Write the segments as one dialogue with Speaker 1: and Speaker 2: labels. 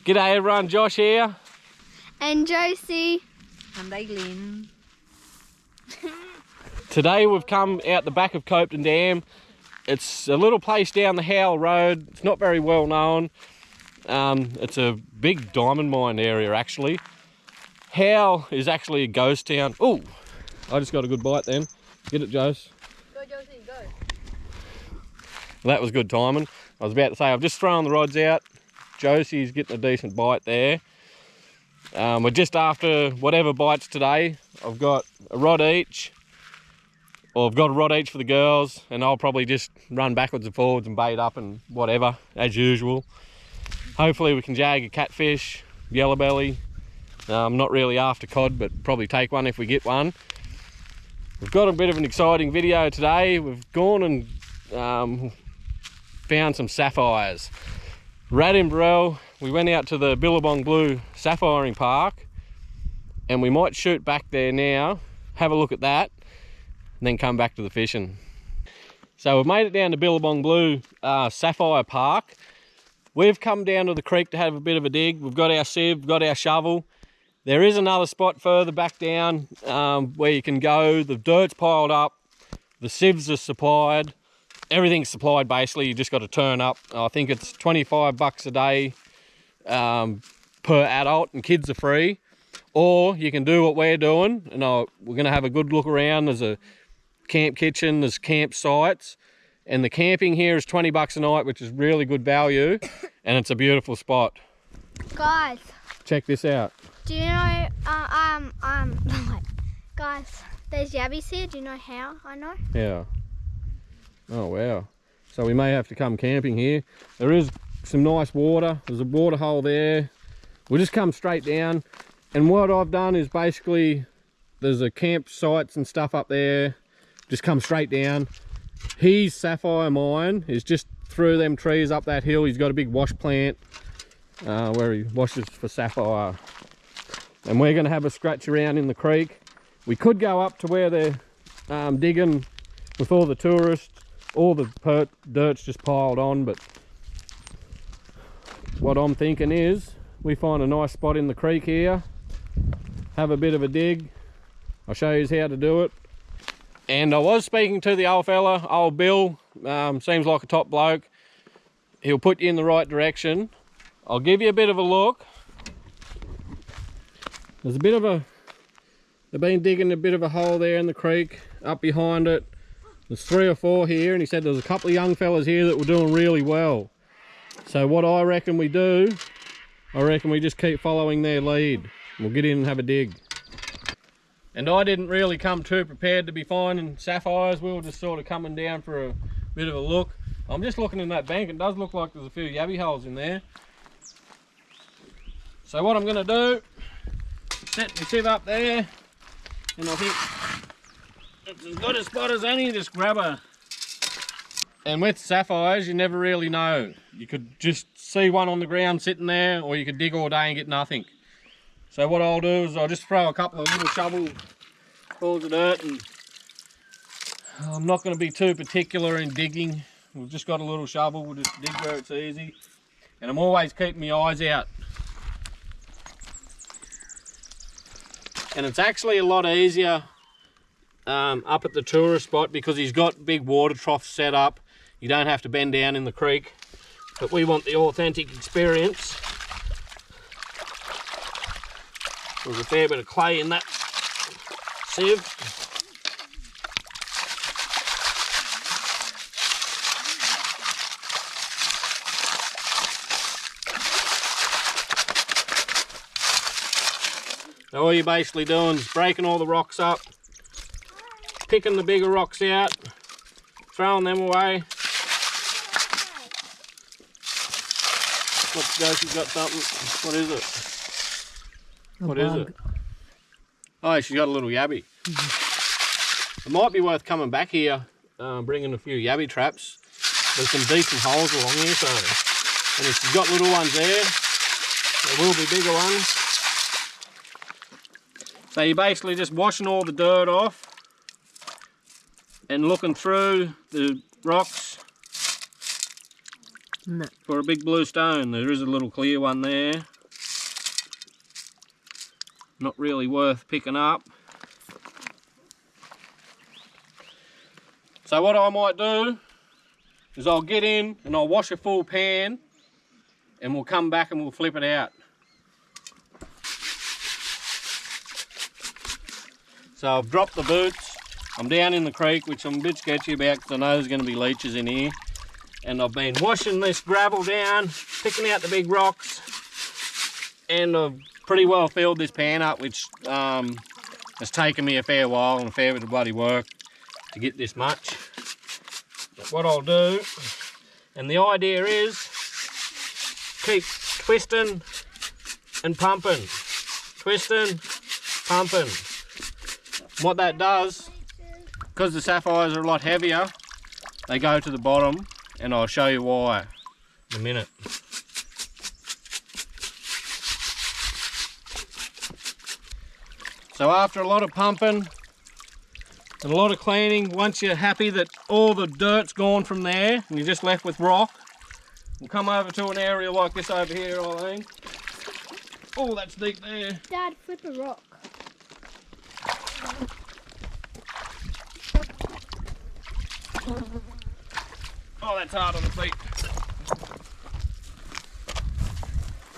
Speaker 1: G'day everyone, Josh here.
Speaker 2: And Josie.
Speaker 3: And Aileen.
Speaker 1: Today we've come out the back of Copeton Dam. It's a little place down the Howell Road. It's not very well known. It's a big diamond mine area actually. Howell is actually a ghost town. Oh, I just got a good bite then. Get it, Jose.
Speaker 3: Go, Josie, go.
Speaker 1: Well, that was good timing. I was about to say, I've just thrown the rods out. Josie's getting a decent bite there. We're just after whatever bites today. I've got a rod each. Or I've got a rod each for the girls, and I'll probably just run backwards and forwards and bait up and whatever, as usual. Hopefully we can jag a catfish, yellow belly. I'm not really after cod, but probably take one if we get one. We've got a bit of an exciting video today. We've gone and found some sapphires. Radimbarel, we went out to the Billabong Blue Sapphiring Park, and we might shoot back there now, have a look at that, and then come back to the fishing. So we've made it down to Billabong Blue Sapphire Park. We've come down to the creek to have a bit of a dig. We've got our sieve, we've got our shovel. There is another spot further back down where you can go. The dirt's piled up, the sieves are supplied, everything's supplied basically. You just got to turn up. I think it's 25 bucks a day per adult, and kids are free. Or you can do what we're doing, and we're going to have a good look around. There's a camp kitchen, there's campsites, and the camping here is 20 bucks a night, which is really good value, and it's a beautiful spot.
Speaker 2: Guys,
Speaker 1: check this out.
Speaker 2: do you know, guys, there's yabbies here. Do you know how I know?
Speaker 1: Yeah. Oh wow. So we may have to come camping here. There is some nice water. There's a water hole there. We'll just come straight down. And what I've done is basically, there's a campsites and stuff up there. Just come straight down. His sapphire mine is just through them trees up that hill. He's got a big wash plant where he washes for sapphire. And we're going to have a scratch around in the creek. We could go up to where they're digging with all the tourists. All the dirt's just piled on, but what I'm thinking is we find a nice spot in the creek here, have a bit of a dig. I'll show you how to do it. And I was speaking to the old fella, old Bill, seems like a top bloke. He'll put you in the right direction. I'll give you a bit of a look. There's a bit of a, they've been digging a bit of a hole there in the creek, up behind it. There's 3 or 4 here, and he said there's a couple of young fellas here that were doing really well. So what I reckon we do, I reckon we just keep following their lead. We'll get in and have a dig. And I didn't really come too prepared to be finding sapphires. We were just sort of coming down for a bit of a look. I'm just looking in that bank. It does look like there's a few yabby holes in there. So what I'm going to do, set my sieve up there, and I think it's as good a spot as any. Just grab a... And with sapphires, you never really know. You could just see one on the ground sitting there, or you could dig all day and get nothing. So what I'll do is I'll just throw a couple of little shovelfuls of dirt, and I'm not going to be too particular in digging. We've just got a little shovel, we'll just dig where it's easy. And I'm always keeping my eyes out. And it's actually a lot easier up at the tourist spot because he's got big water troughs set up. You don't have to bend down in the creek, but we want the authentic experience. There's a fair bit of clay in that sieve. So all you're basically doing is breaking all the rocks up, picking the bigger rocks out, throwing them away. What's Josie's got something? What is it? What is it? Oh, she's got a little yabby. It might be worth coming back here, bringing a few yabby traps. There's some decent holes along here, so, and if you've got little ones there, there will be bigger ones. So you're basically just washing all the dirt off and looking through the rocks
Speaker 3: No.
Speaker 1: for a big blue stone. There is a little clear one there. Not really worth picking up. So what I might do is I'll get in and I'll wash a full pan and we'll come back and we'll flip it out. So I've dropped the boots. I'm down in the creek, which I'm a bit sketchy about because I know there's going to be leeches in here. And I've been washing this gravel down, picking out the big rocks, and I've pretty well filled this pan up, which has taken me a fair while and a fair bit of bloody work to get this much. But what I'll do, and the idea is keep twisting and pumping, twisting, pumping. What that does, because the sapphires are a lot heavier, they go to the bottom, and I'll show you why in a minute. So after a lot of pumping and a lot of cleaning, once you're happy that all the dirt's gone from there and you're just left with rock, we'll come over to an area like this over here, Eileen. Oh, that's deep there.
Speaker 2: Dad, flip a rock.
Speaker 1: Oh, that's hard on the feet.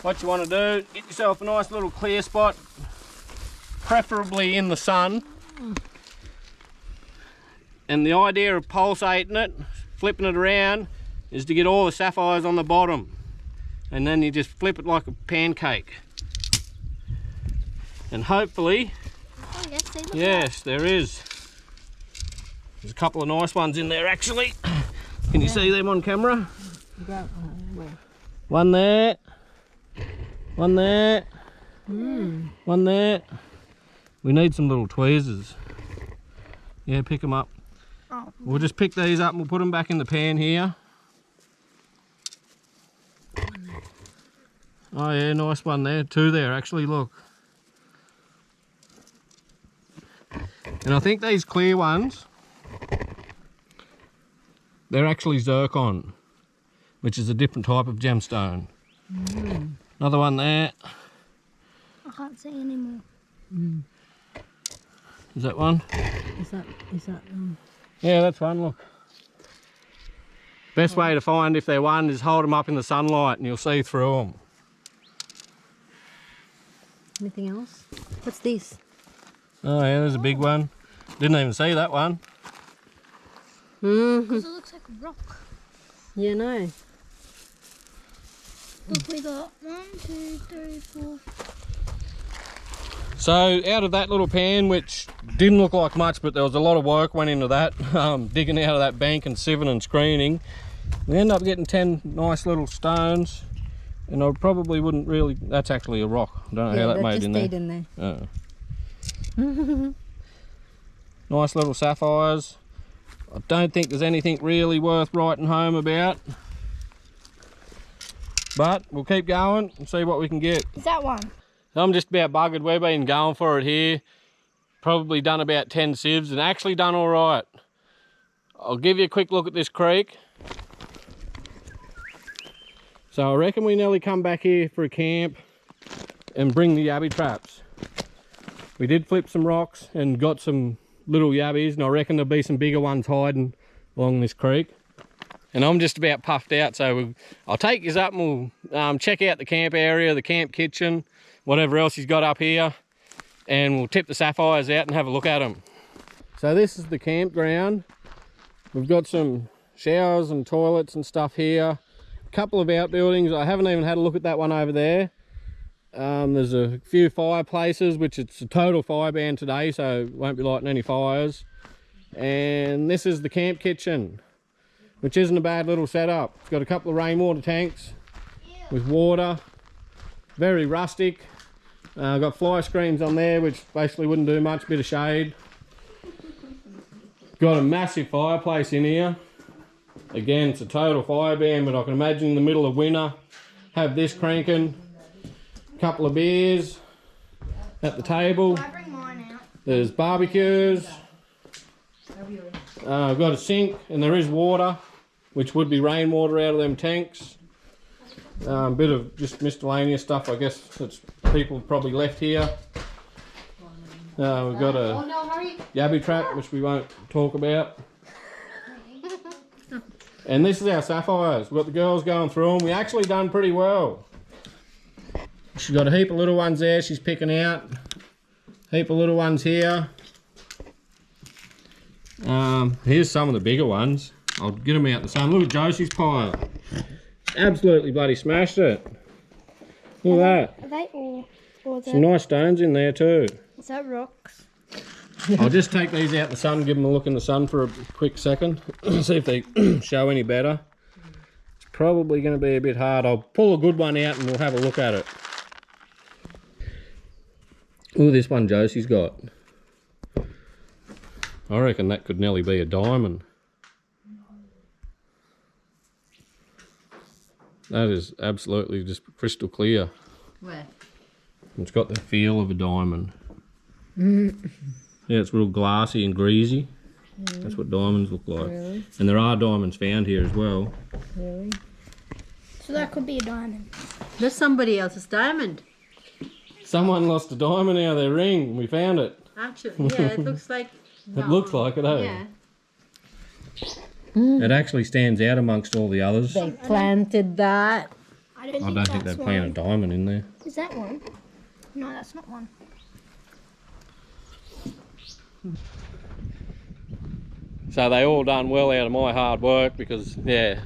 Speaker 1: What you want to do, get yourself a nice little clear spot, preferably in the sun. And the idea of pulsating it, flipping it around, is to get all the sapphires on the bottom. And then you just flip it like a pancake. And hopefully,
Speaker 2: Oh, yes, see, look
Speaker 1: yes, there is. There's a couple of nice ones in there actually. Can you see them on camera? One there. One there. One there. We need some little tweezers. Yeah, pick them up.
Speaker 2: Oh.
Speaker 1: We'll just pick these up and we'll put them back in the pan here. Oh yeah, nice one there. Two there actually, look. And I think these clear ones, they're actually zircon, which is a different type of gemstone. Another one there.
Speaker 2: I can't see anymore.
Speaker 1: Is that one?
Speaker 3: Is that
Speaker 1: Yeah, that's one, look. Best way to find if they're one is hold them up in the sunlight and you'll see through them.
Speaker 3: anything else? What's this?
Speaker 1: Oh yeah, there's a big one. Didn't even see that one.
Speaker 2: Because it looks like a rock.
Speaker 3: Yeah, no.
Speaker 2: Look, we got 1, 2, 3, 4.
Speaker 1: So out of that little pan, which didn't look like much, but there was a lot of work went into that, digging out of that bank and sieving and screening, we ended up getting 10 nice little stones. And I probably wouldn't really, that's actually a rock. I don't know how that made in there.
Speaker 3: Just stayed in there.
Speaker 1: Nice little sapphires. I don't think there's anything really worth writing home about. But we'll keep going and see what we can get.
Speaker 2: Is that one?
Speaker 1: I'm just about buggered. We've been going for it here. Probably done about 10 sieves and actually done all right. I'll give you a quick look at this creek. So I reckon we nearly come back here for a camp and bring the yabby traps. We did flip some rocks and got some little yabbies, and I reckon there'll be some bigger ones hiding along this creek. And I'm just about puffed out, so I'll take you up and we'll check out the camp area, the camp kitchen, whatever else he's got up here, and we'll tip the sapphires out and have a look at them. So this is the campground. We've got some showers and toilets and stuff here. A couple of outbuildings. I haven't even had a look at that one over there. There's a few fireplaces, which it's a total fire ban today, so won't be lighting any fires. And this is the camp kitchen, which isn't a bad little setup. It's got a couple of rainwater tanks with water, very rustic. Got fly screens on there, which basically wouldn't do much, bit of shade. Got a massive fireplace in here. Again, it's a total fire ban, but I can imagine in the middle of winter, have this cranking. Couple of beers at the table.
Speaker 2: I bring mine out.
Speaker 1: There's barbecues. I've got a sink and there is water, which would be rainwater out of them tanks. Bit of just miscellaneous stuff, I guess, that people have probably left here. We've got a yabby trap, which we won't talk about. And this is our sapphires. We've got the girls going through them. We actually done pretty well. She's got a heap of little ones there she's picking out. Heap of little ones here. Here's some of the bigger ones. I'll get them out in the sun. Look at Josie's pile. Absolutely bloody smashed it. Look at that.
Speaker 2: Are they all? Or
Speaker 1: Some nice stones in there too.
Speaker 2: is that rocks?
Speaker 1: I'll just take these out in the sun, give them a look in the sun for a quick second. See if they show any better. It's probably going to be a bit hard. I'll pull a good one out and we'll have a look at it. Look at this one Josie's got. I reckon that could nearly be a diamond. That is absolutely just crystal clear.
Speaker 3: Where?
Speaker 1: It's got the feel of a diamond. Yeah, it's real glassy and greasy. That's what diamonds look like.
Speaker 3: Really?
Speaker 1: And there are diamonds found here as well.
Speaker 3: Really?
Speaker 2: So that could be a diamond.
Speaker 3: There's somebody else's diamond.
Speaker 1: Someone lost a diamond out of their ring and we found it.
Speaker 3: Actually, yeah, it looks like...
Speaker 1: It looks like it, eh?
Speaker 3: Yeah.
Speaker 1: It actually stands out amongst all the others.
Speaker 3: They planted that.
Speaker 2: I don't
Speaker 1: I don't think they
Speaker 2: that's
Speaker 1: planted a
Speaker 2: one.
Speaker 1: diamond in there.
Speaker 2: Is that one? No, that's not one.
Speaker 1: So they all done well out of my hard work because, yeah,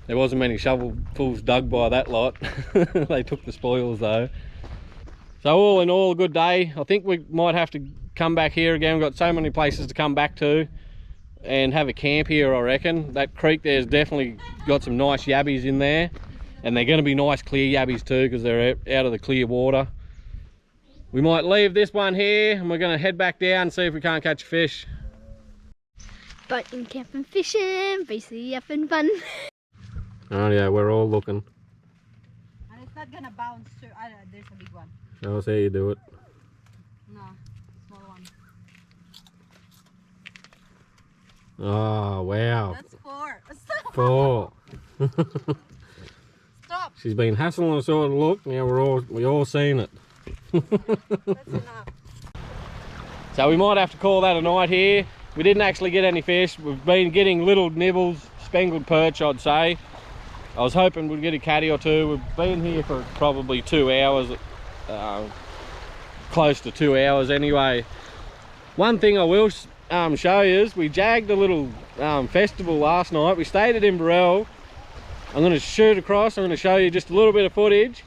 Speaker 1: there wasn't many shovelfuls dug by that lot. They took the spoils though. So all in all, a good day. I think we might have to come back here again. We've got so many places to come back to and have a camp here, I reckon. That creek there's definitely got some nice yabbies in there. And they're going to be nice clear yabbies too because they're out of the clear water. We might leave this one here and we're going to head back down and see if we can't catch a fish.
Speaker 2: Boating, camping, fishing, basically having fun.
Speaker 1: Oh yeah, we're all looking.
Speaker 3: And it's not gonna bounce too. There's a big one.
Speaker 1: I'll see you do it.
Speaker 3: No, small one.
Speaker 1: Oh wow.
Speaker 3: That's 4.
Speaker 1: Four.
Speaker 3: Stop.
Speaker 1: She's been hassling us all to look. Now we all seen it.
Speaker 3: That's enough.
Speaker 1: So we might have to call that a night here. We didn't actually get any fish. We've been getting little nibbles, spangled perch I'd say. I was hoping we'd get a catty or two. We've been here for probably 2 hours, close to 2 hours anyway. One thing I will show you is we jagged a little festival last night. We stayed at Inverell. I'm going to shoot across. I'm going to show you just a little bit of footage.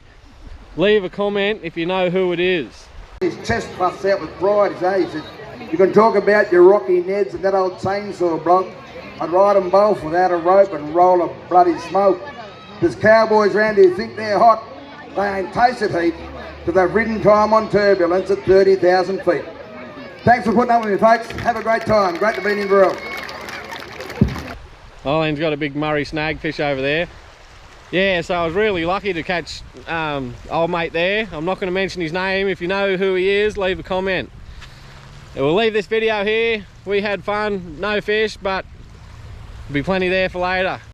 Speaker 1: Leave a comment if you know who it is.
Speaker 4: His chest puffs out with pride, he said, you can talk about your Rocky Neds and that old chainsaw bloke. I'd ride them both without a rope and roll a bloody smoke. There's cowboys round here who think they're hot. They ain't tasted heat because they've ridden time on turbulence at 30,000 feet. Thanks for putting up with me, folks. Have a great time. Great to be in Inverell.
Speaker 1: Eileen's got a big Murray snagfish over there. Yeah, so I was really lucky to catch old mate there. I'm not going to mention his name. If you know who he is, leave a comment. And we'll leave this video here. We had fun, no fish, but there'll be plenty there for later.